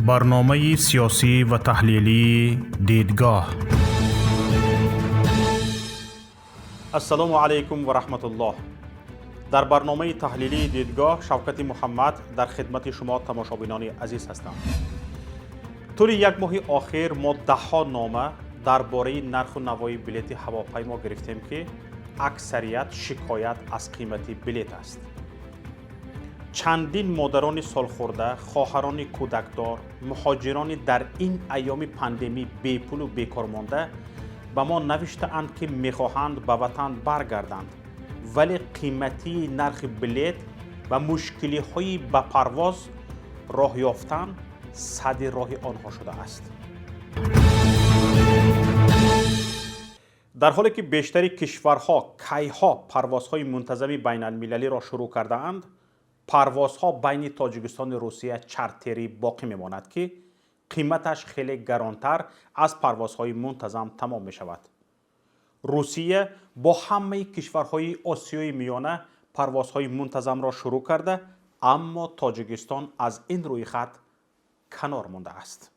برنامه سیاسی و تحلیلی دیدگاه. السلام علیکم و رحمت الله. در برنامه تحلیلی دیدگاه شوکت محمد در خدمت شما تماشابینان عزیز هستم. طول یک ماه آخر ما ده‌ها نامه درباره نرخ و نوای بلیط هواپیما گرفتیم که اکثریت شکایت از قیمت بلیط است. چندین مادران سالخورده، خواهران کودکدار، مهاجران در این ایام پاندمی بی پول و بیکار مانده به ما نوشته‌اند که می‌خواهند به وطن برگردند، ولی قیمتی نرخ بلیط و مشکلی‌های به پرواز راه یافتن سد راه آنها شده است. در حالی که بیشتر کشورها کیها پروازهای منتظم بین المللی را شروع کرده اند، پروازها بین تاجیکستان و روسیه چارتری باقی میماند که قیمتش خیلی گرانتر از پروازهای منتظم تمام می شود. روسیه با همه کشورهای آسیای میانه پروازهای منتظم را شروع کرده، اما تاجیکستان از این روی خط کنار مانده است.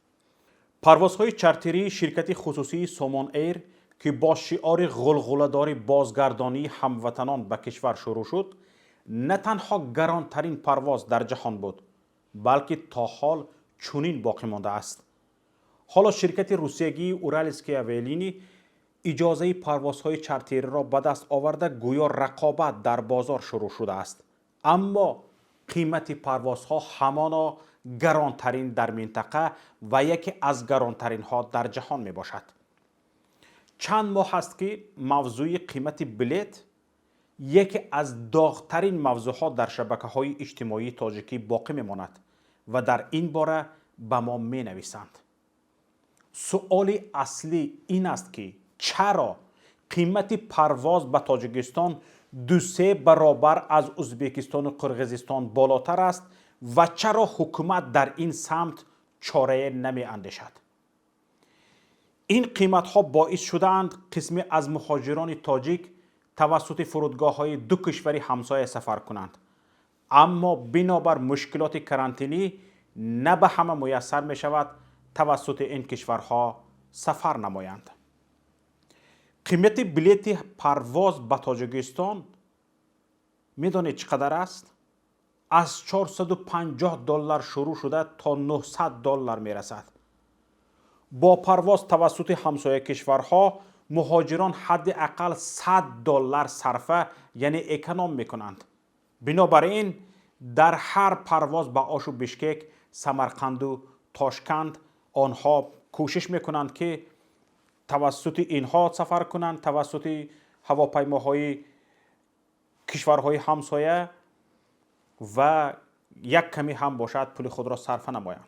پروازهای چارتری شرکت خصوصی سومان ایر که با شعار غلغله‌دار بازگردانی هموطنان به کشور شروع شد، نه تنها گرانترین پرواز در جهان بود، بلکه تا حال چنین باقی مانده است. حالا شرکت روسیه‌ای اورالسکی اویلینی اجازه پروازهای چارتری را به دست آورده، گویا رقابت در بازار شروع شده است، اما قیمت پروازها همانا گرانترین در منطقه و یکی از گرانترین ها در جهان می باشد. چند ماه است که موضوع قیمت بلیط یکی از داغترین موضوعات در شبکه‌های اجتماعی تاجیکی باقی میماند و در این باره به ما می نویسند. سؤال اصلی این است که چرا قیمت پرواز به تاجیکستان 2-3 برابر از ازبکستان و قرقیزستان بالاتر است و چرا حکومت در این سمت چاره نمی اندیشد؟ این قیمت ها باعث شدند قسمی از مهاجران تاجیک توسط فرودگاه‌های دو کشور همسایه سفر کنند، اما بنابر مشکلات کرانتینی نه به همه میسر می شود توسط این کشورها سفر نمایند. قیمت بلیط پرواز به تاجیکستان میدانید چقدر است؟ از $450 شروع شده تا $900 می رسد. با پرواز توسط همسایه کشورها مهاجران حداقل $100 صرفه یعنی اکونوم میکنند. بنابراین در هر پرواز به آش و بشکک، سمرقند و تاشکند آنها کوشش میکنند که توسط اینها سفر کنند، توسط هواپیماهای کشورهای همسایه و یک کمی هم باشد پول خود را صرف نمایند.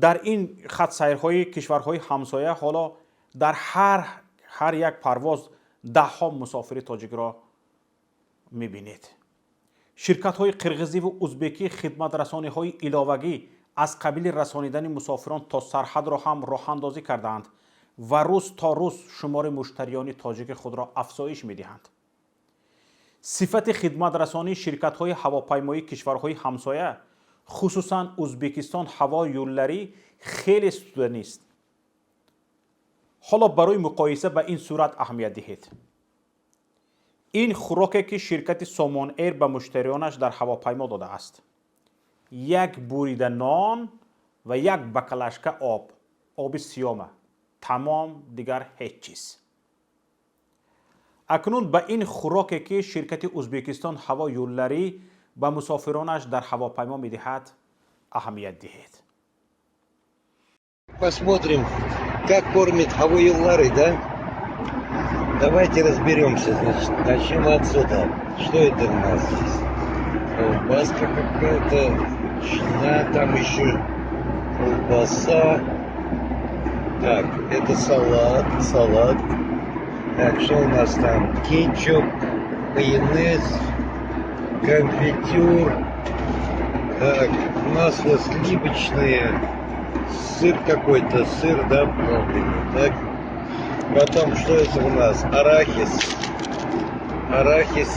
در این خط سیرهای کشورهای همسایه حالا در هر یک پرواز 10 مسافر تاجیک را میبینید. شرکت های قرقیزی و ازبکی خدمت رسانی های علاوگی از قبیل رسانیدن مسافران تا سرحد را هم راه اندازی کردند و روز تا روز شمار مشتریان تاجیک خود را افزایش میدهند. صفت خدمت رسانی شرکت های هواپیمایی کشورهای همسایه خصوصا ازبکستان هوا یولری خیلی ستوده است. حالا برای مقایسه به این صورت اهمیت دهید. این خوراکی که شرکت سومان ایر به مشتریانش در هواپیما داده است: یک بریده نان و یک بکلشکه آب سیامه، تمام، دیگر هیچ چیز. اکنون به این خوراکی که شرکت ازبکستان هوا یولری به مسافرانش در هواپیما میدهد اهمیت دهید. Посмотрим, как кормит Хаваюллары, да? Давайте разберемся, значит, начнем отсюда. Что это у нас здесь? Колбаска какая-то, ветчина, там еще колбаса. Так, это салат. Так, что у нас там? Кетчуп, майонез, конфитюр. Так, масло сливочное, сыр какой-то, да, плавленый, так. Потом, что это у нас? Арахис,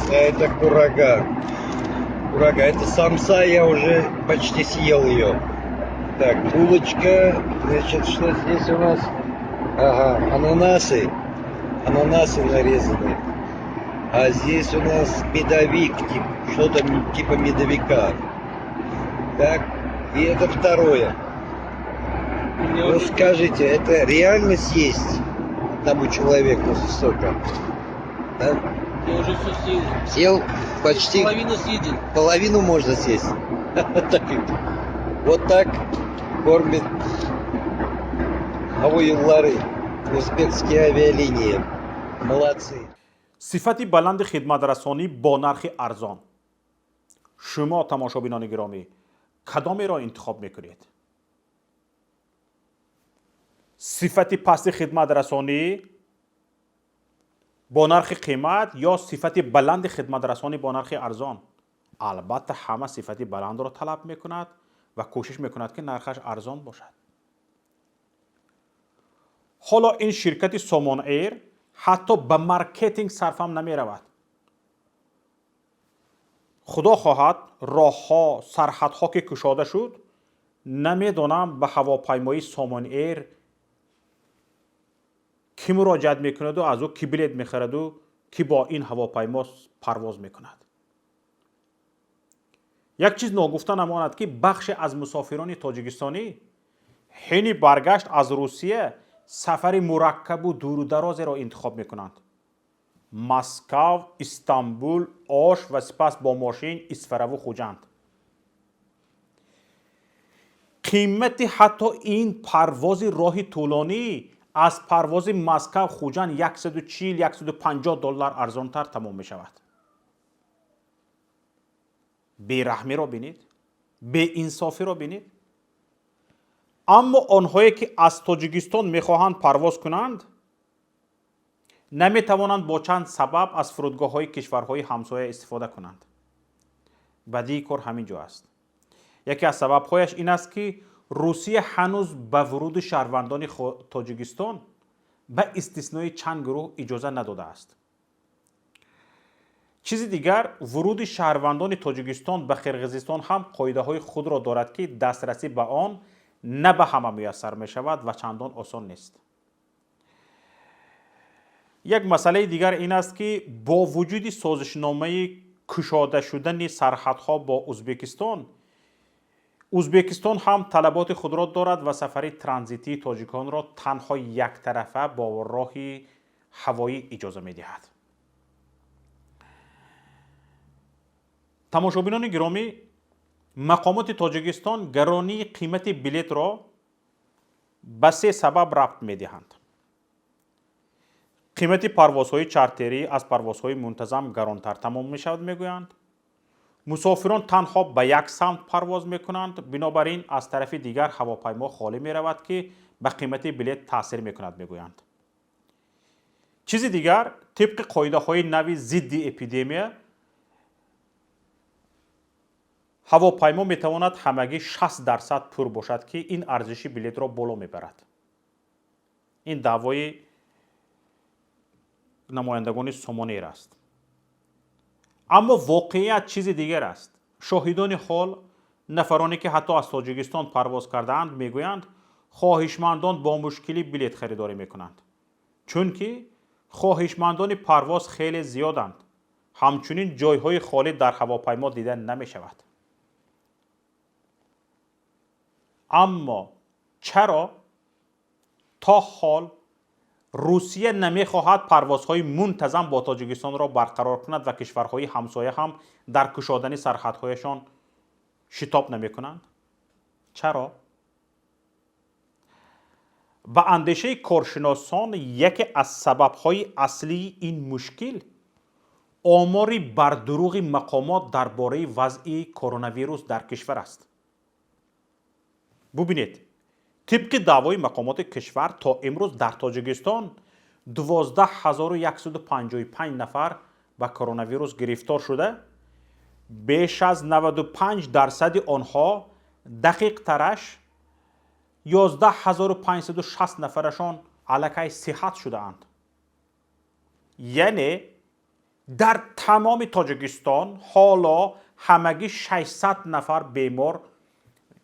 а это курага. курага. Это самса, я уже почти съел ее. Так, булочка. Значит, что здесь у нас? Ага, ананасы. Ананасы нарезаны. А здесь у нас медовик, что-то типа медовика. Так, и это второе. Ну скажите, это реально съесть тому человеку столько? Да? Я уже все съел. Съел почти Половину съеден. половину можно съесть. Вот так кормит авоюллары узбекские авиалинии. Молодцы. صفت بلند خدمترسانی با نرخ ارزان. شما تماشابینان گرامی کدامی را انتخاب میکنید؟ صفت پست خدمترسانی با نرخ قیمت یا صفت بلند خدمترسانی با نرخ ارزان؟ البته همه صفت بلند را طلب میکند و کوشش میکند که نرخش ارزان باشد. حالا این شرکت سامان ایر حتی به مارکتینگ صرف هم نمی رود. خدا خواهد راه ها سرحد ها که کشاده شد نمیدانم به هواپیمای سامان ایر کی مراجعت میکند و از او کی بلیط میخرد و کی با این هواپیما پرواز میکند. یک چیز ناگفته نماند که بخش از مسافران تاجیکستانی حین برگشت از روسیه سفر مرکب و دور و دراز را انتخاب میکنند. مسکو، استانبول، آش و سپس با ماشین اسفره و خوجند. قیمت حتی این پرواز راه طولانی از پرواز مسکو خوجند 140-150 دلار ارزانتر تمام می شود. بیرحمی را بینید، بی انصافی را بینید. اما آنهایی که از تاجیکستان میخواهند پرواز کنند نمیتوانند با چند سبب از فرودگاه های کشورهای همسایه استفاده کنند. بدیهی کار همینجا است. یکی از سبب هایش این است که روسیه هنوز به ورود شهروندان تاجیکستان به استثنای چند گروه اجازه نداده است. چیز دیگر، ورود شهروندان تاجیکستان به قرقیزستان هم قاعده های خود را دارد که دسترسی به آن نه به همه میسر می شود و چندان آسان نیست. یک مسئله دیگر این است که با وجود سازشنامه کشاده شدن سرحدها با ازبکستان هم طلبات خود را دارد و سفر ترانزیتی تاجیکان را تنها یک طرفه با راه هوایی اجازه می دهد. تماشابینان گرامی، مقامات تاجیکستان گرانی قیمت بلیط را به 3 سبب ربط می دهند. قیمت پروازهای چارتری از پروازهای منتظم گرانتر تمام می شود میگویند. مسافران تنها به یک سمت پرواز می کنند، بنابراین از طرف دیگر هواپیما خالی می رود که به قیمت بلیط تاثیر می کند میگویند. چیز دیگر، طبق قاعده های نوی ضد اپیدمی هواپیما می تواند همگی 60% پر باشد که این ارزش بلیط را بالا می برد. این دعوای نمایندگان سامان ایر است. اما واقعیت چیز دیگر است. شاهدان حال، نفرانی که حتی از تاجیکستان پرواز کردند میگویند خواهشمندان با مشکلی بلیط خریداری میکنند، چون که خواهشمندان پرواز خیلی زیادند. همچنین جایهای خالی در هواپیما دیده نمی شود. اما چرا تا حال روسیه نمیخواهد پروازهای منتظم با تاجیکستان را برقرار کند و کشورهای همسایه هم در کشادن سرحدهایشان شتاب نمی کنند؟ چرا؟ به اندیشه کارشناسان یکی از سببهای اصلی این مشکل آمار بر دروغ مقامات درباره وضع کرونا ویروس در کشور است. ببینید، طبق دعوای مقامات کشور تا امروز در تاجیکستان 12155 نفر به کرونا ویروس گرفتار شده، بیش از 95% آنها دقیق ترش 11560 نفرشان علکه صحت شده اند. یعنی در تمام تاجیکستان حالا همگی 600 نفر بیمار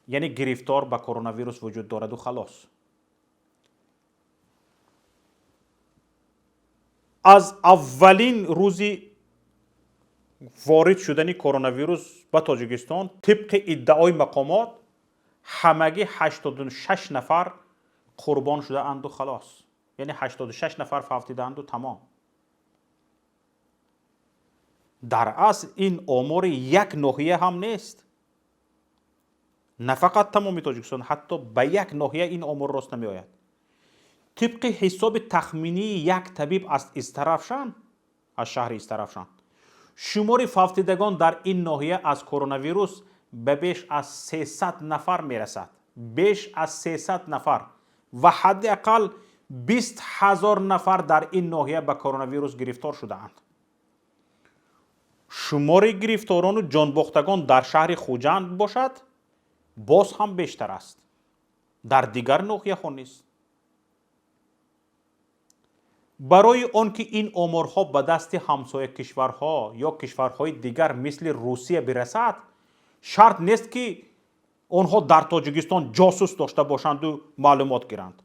یعنی گرفتار به کرونا ویروس وجود دارد و خلاص. از اولین روزی وارد شدن کرونا ویروس به تاجیکستان طبق ادعای مقامات همگی 86 نفر قربان شده اند و خلاص. یعنی 86 نفر فوت دیدند و تمام. در اصل این آمار یک ناحیه هم نیست. نه فقط تمام تاجیکستان، حتی به یک ناحیه این آمار راست نمی آید. طبق حساب تخمینی یک طبیب از استرافشان، از شهر استرافشان، شمار فوتیدگان در این ناحیه از کرونا ویروس به بیش از 300 نفر می رسد. بیش از 300 نفر و حداقل 20,000 نفر در این ناحیه به کرونا ویروس گرفتار شده اند. شمار گرفتاران و جانباختگان در شهر خوجند باشد باز هم بیشتر است. در دیگر ناحیه ها نیست. برای آنکه این آمارها به دست همسایه کشورها یا کشورهای دیگر مثل روسیه برسد، شرط نیست که آنها در تاجیکستان جاسوس داشته باشند و معلومات گیرند.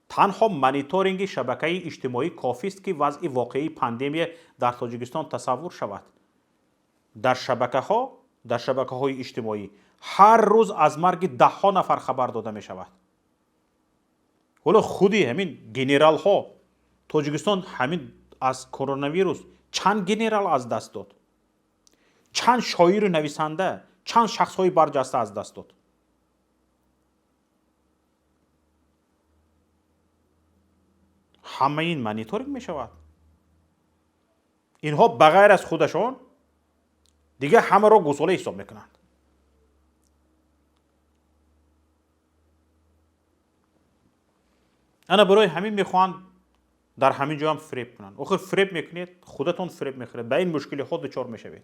تنها مانیتورینگ شبکه اجتماعی کافی است که وضع واقعی پاندمی در تاجیکستان تصور شود. در شبکه های اجتماعی هر روز از مرگ 10 نفر خبر داده می شود. ولی خودی همین گنرال ها تاجیکستان همین از کرونا ویروس چند گنرال از دست داد، چند شاعر و نویسنده، چند شخص های برجسته از دست داد. همه این مانیتورینگ می شود. اینها بغیر از خودشان دیگه همه را گساله حساب میکنند. انا برای همین میخوان در همین جا هم فریب کنند. آخر فریب میکنید خودتون فریب میخورید، به این مشکل خود دچار میشوید.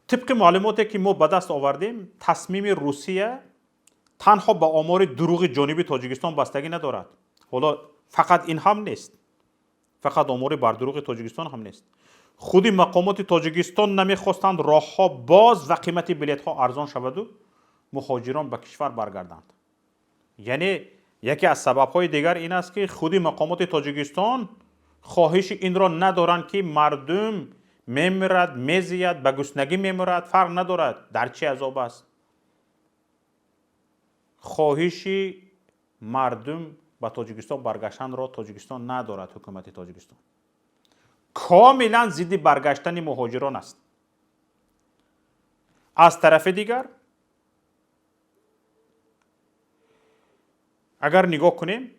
طبق معلوماتی که ما به دست آوردیم، تصمیم روسیه تنها به آمار دروغ جانب تاجیکستان بستگی ندارد. حالا فقط این هم نیست، فقط آمار بر دروغ تاجیکستان هم نیست. خودی مقامات تاجیکستان نمیخواستند راه ها باز و قیمت بلیط ها ارزان شود و مهاجران به کشور برگردند. یعنی یکی از سبب های دیگر این است که خودی مقامات تاجیکستان خواهش این را ندارند که مردم میمیرد، میزید، به گرسنگی میمیرد، فرق ندارد در چه عذاب است. خواهش مردم به تاجیکستان برگشتن را تاجیکستان ندارد. حکومت تاجیکستان کاملا ضد برگشتن مهاجران است. از طرف دیگر اگر نگاه کنیم،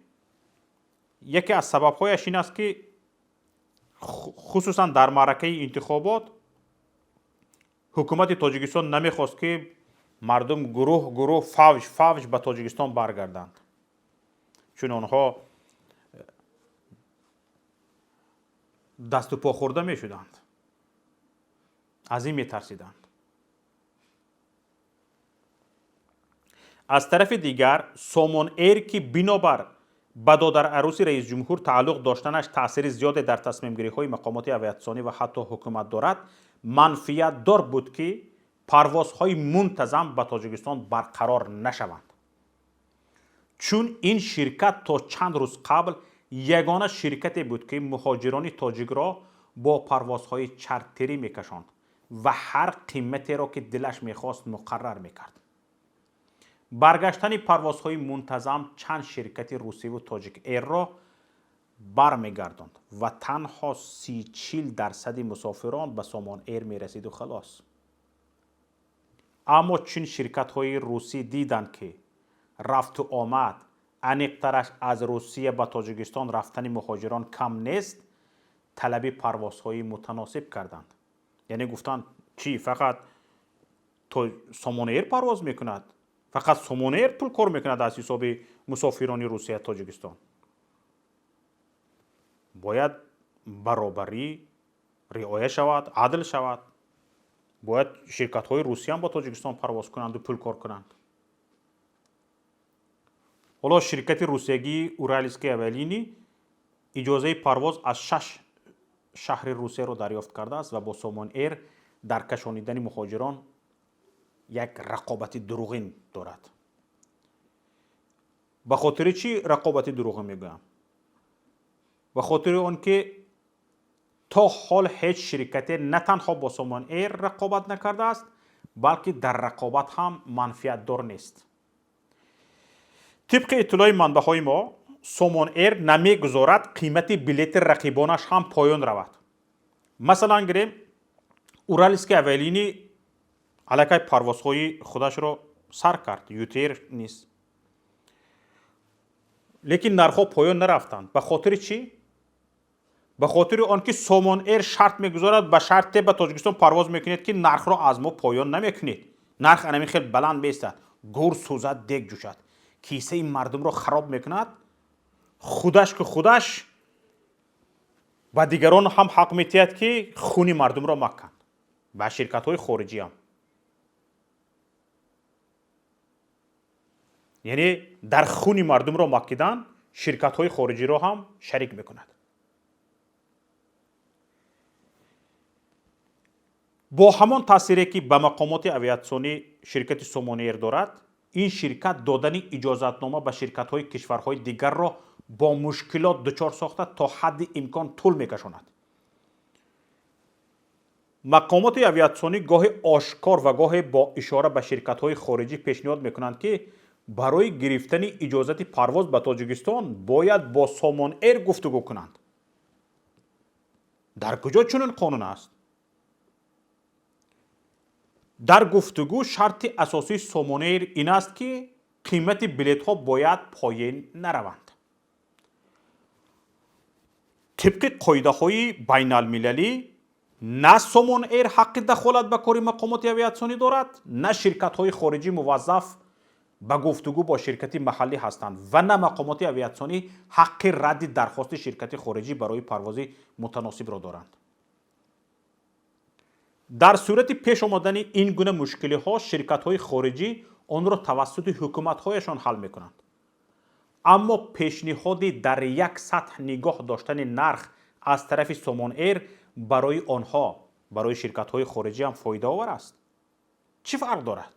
یکی از سبب‌هایش این است که خصوصا در معرکه انتخابات حکومت تاجیکستان نمیخواست که مردم گروه فوج به تاجیکستان برگردند، چون آنها دست و پا خورده می شدند، از این می ترسیدند. از طرف دیگر سامان ایر که بنابر به دادر عروسی رئیس جمهور تعلق داشتنش تأثیر زیاد در تصمیم گیری های مقامات هویت‌سانی و حتی حکومت دارد، منفیت دار بود که پروازهای منتظم به تاجیکستان برقرار نشوند، چون این شرکت تا چند روز قبل یگانه شرکتی بود که مهاجران تاجیک را با پروازهای چارتری میکشاند و هر قیمتی را که دلش میخواست مقرر میکرد. برگشتن پروازهای منتظم چند شرکت روسی و تاجیک ایر را برمیگرداند و تنها 30-40% مسافران به سامان ایر میرسید و خلاص. اما چون شرکت های روسی دیدند که رفت و آمد انیقترش از روسیه به تاجیکستان رفتن مهاجران کم نیست، طلب پروازهای متناسب کردند. یعنی گفتند چی فقط سامان ایر پرواز میکند، فقط سامان ایر پول کار میکند از حساب مسافران روسیه تاجیکستان. باید برابری رعایت شود، عدل شود. باید شرکت های روسی هم با تاجیکستان پرواز کنند و پول کار کنند. حالا شرکت روسیگی اورالسکی اولینی اجازه پرواز از 6 شهر روسیه رو دریافت کرده است و با سومون ایر در کشانیدن مهاجران یک رقابت دروغین دارد. به خاطر چی رقابت دروغین میگویم؟ به خاطر آنکه تا حال هیچ شرکتی نه تنها با سومون ایر رقابت نکرده است، بلکه در رقابت هم منفعت دار نیست. طبق اطلاع منبع های ما، سومون ایر نمیگذارد قیمت بلیت رقیبانش هم پایان رود. مثلا گریم اورالسک اولینی علاقه پروازهای خودش را سر کرد، یوتیر نیست، لیکن نرخ پایان نرفتند. به خاطر چی؟ به خاطر آنکه سومون ایر شرط میگذارد، به شرط به تاجیکستان پرواز میکنید که نرخ را از ما پایان نمیکنید. نرخ انمی خیلی بلند بیستد، گور سوزد دیگ جوشد، کیسه این مردم را خراب میکند. خودش که خودش و دیگران هم حق میتید که خونی مردم را مکن. به شرکت های خارجی هم، یعنی در خونی مردم را مکیدن، شرکت های خارجی را هم شریک میکند. با همان تاثیری که به مقامات اویاسیونی شرکت سومون ایر دارد، این شرکت دادن اجازتنامه به شرکت های کشورهای دیگر را با مشکلات دچار ساخته تا حد امکان طول میکشاند. مقامات اویاسیونی گاهی آشکار و گاهی با اشاره به شرکت های خارجی پیشنهاد میکنند که برای گرفتن اجازت پرواز به تاجیکستان باید با سومون ایر گفتگو کنند. در کجا چنین قانون است؟ در گفتگو شرط اساسی سومون ایر این است که قیمت بلیط ها باید پایین نروند. طبق قاعده های بین المللی، نه سومون ایر حق دخالت به کار مقامات اویاسیونی دارد، نه شرکت های خارجی موظف به گفتگو با شرکت محلی هستند و نه مقامات اویاسیونی حق رد درخواست شرکت خارجی برای پرواز متناسب را دارند. در صورت پیش آمدن این گونه مشکلی ها، شرکت های خارجی آن را توسط حکومت هایشان حل می کنند. اما پیشنهادی در یک سطح نگاه داشتن نرخ از طرف سومون ایر برای آنها، برای شرکت های خارجی هم فایده آور است. چی فرق دارد؟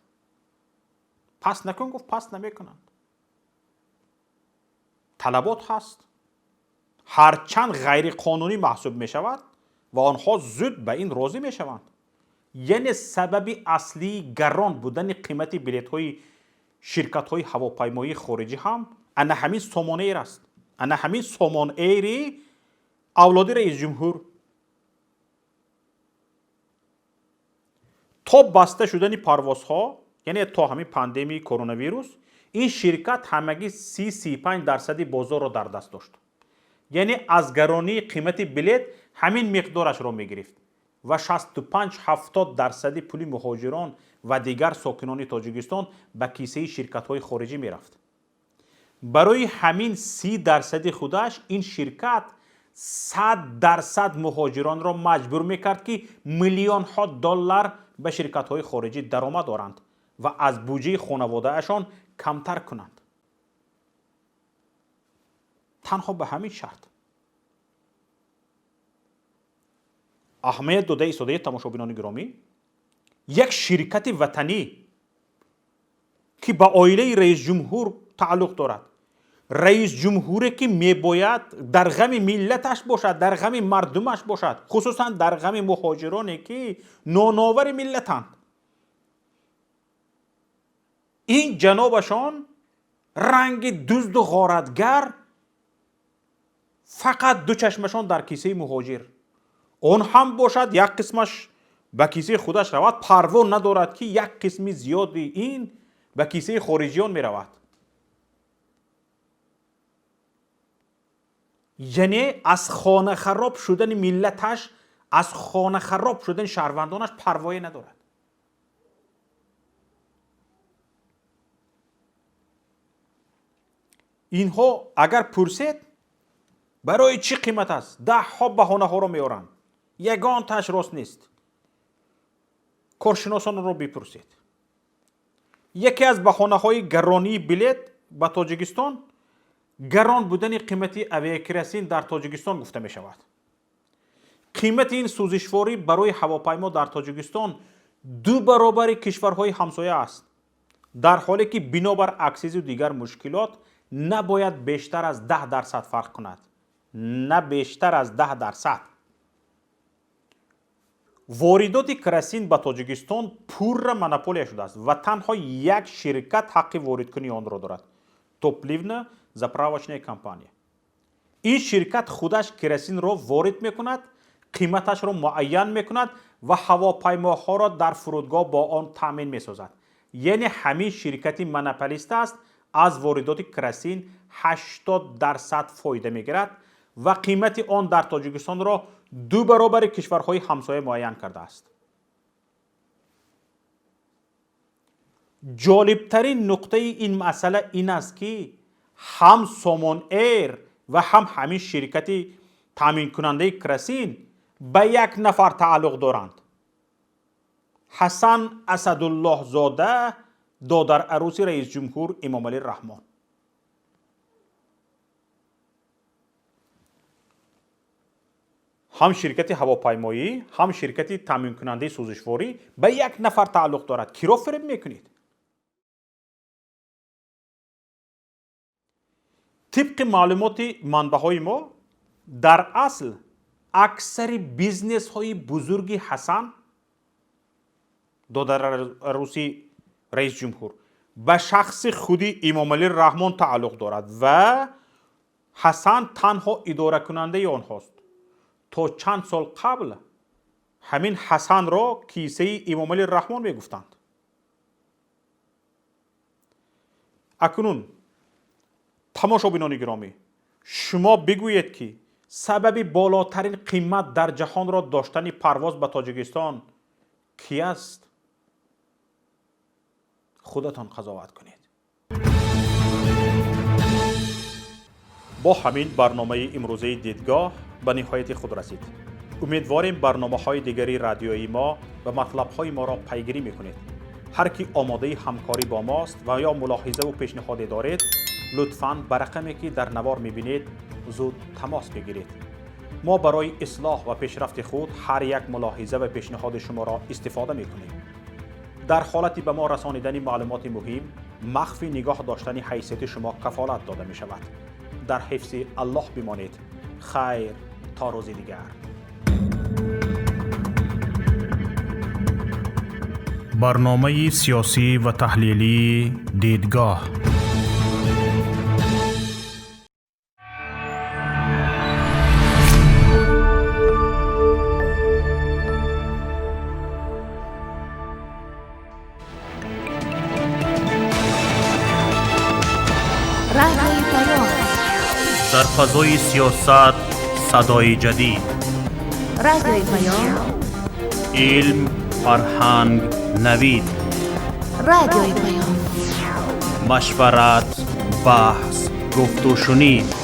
پس نکن گفت پس نمی کنند. طلبات هست، هرچند غیر قانونی محسوب می شود و آنها زود به این راضی می شوند. یعنی سبب اصلی گران بودن قیمت بلیط های شرکت های هواپیمایی خارجی هم انا همین سومون ایر است. انا همین سومون ایری اولاد رئیس جمهور. تا بسته شدن پروازها، یعنی تا همین پاندمی کرونا ویروس، این شرکت همگی 30-35% بازار را در دست داشت. یعنی از گرانی قیمت بلیط همین مقدارش را می گرفت و 65-70% پول مهاجران و دیگر ساکنان تاجیکستان به کیسه شرکت های خارجی می رفت. برای همین 30% خودش این شرکت 100% مهاجران را مجبور می کرد که میلیون ها دلار به شرکت های خارجی درآمد دارند و از بودجه خانواده اشان کمتر کنند. تنها به همین شرط. اهمیت داده ایستاده تماشابینان گرامی، یک شرکت وطنی که به عائله رئیس جمهور تعلق دارد، رئیس جمهوری که میباید در غم ملتش باشد، در غم مردمش باشد، خصوصا در غم مهاجرانی که نانآور ملتند، این جنابشان رنگ دزد و غارتگر، فقط دو چشمشان در کیسه مهاجر، اون هم باشد یک قسمش به کیسه خودش رود، پروا ندارد که یک قسمی زیادی این به کیسه خارجیان می رود. یعنی از خانه خراب شدن ملتش، از خانه خراب شدن شهروندانش پروایی ندارد. اینها اگر پرسید برای چی قیمت است، 10 ها بهانه ها را میارند، یگان تاش راست نیست. کارشناسان را بپرسید. یکی از بهانه های گرانی بلیط به تاجیکستان گران بودن قیمت اویاکرسین در تاجیکستان گفته می شود. قیمت این سوزشواری برای هواپیما در تاجیکستان 2 برابر کشورهای همسایه است، در حالی که بنابر اکسیز و دیگر مشکلات نباید بیشتر از 10% فرق کند. نه بیشتر از 10%. واردات کرسین به تاجیکستان پور مونوپولیا شده است و تنها یک شرکت حق وارد کنی آن را دارد. توپلیونا заправочная компания. این شرکت خودش کرسین را وارد میکند، قیمتش را معین میکند و هواپیماها را در فرودگاه با آن تامین میسازد. یعنی همین شرکت مونوپولیست است، از واردات کرسین 80% فایده میگیرد و قیمت آن در تاجیکستان را 2 برابر کشورهای همسایه معین کرده است. جالبترین نقطه این مسئله این است که هم سامان ایر و هم همین شرکت تامین کننده کرسین به یک نفر تعلق دارند. حسن اسدالله زاده، دادر عروس رئیس جمهور امام علی رحمان. هم شرکت هواپیمایی هم شرکت تامین کننده سوزشواری به یک نفر تعلق دارد. کی را فریب میکنید؟ طبق معلومات منبع‌های ما، در اصل اکثر بیزنس های بزرگ حسن، دادر عروسی رئیس جمهور، به شخص خودی امام علی رحمان تعلق دارد و حسن تنها اداره کننده آنهاست. تا چند سال قبل همین حسن را کیسه امام علی رحمان می گفتند. اکنون تماشابینان گرامی، شما بگویید که سبب بالاترین قیمت در جهان را داشتن پرواز به تاجیکستان کی است؟ خودتان قضاوت کنید. با همین برنامه امروزه دیدگاه به نهایت خود رسید. امیدواریم برنامه‌های دیگری رادیویی ما و مطلب‌های ما را پیگیری می‌کنید. هر کی آماده همکاری با ماست و یا ملاحظه و پیشنهادی دارید، لطفاً به رقمی که در نوار می‌بینید زود تماس بگیرید. ما برای اصلاح و پیشرفت خود هر یک ملاحظه و پیشنهاد شما را استفاده می‌کنیم. در حالتی به ما رسانیدن معلومات مهم، مخفی نگاه داشتن حیثیت شما کفالت داده می‌شود. در حفظ الله بمانید. خیر تا روز دیگر. برنامه سیاسی و تحلیلی دیدگاه. رادیوی پیام، در فضای سیاست صدای جدید. رادیوی پیام، علم، فرهنگ، نوید. رادیوی پیام، مشورت، بحث، گفت و شنید.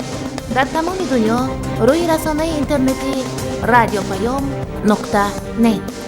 در تمام دنیا روی رسانه اینترنتی رادیو پیام نقطه نت.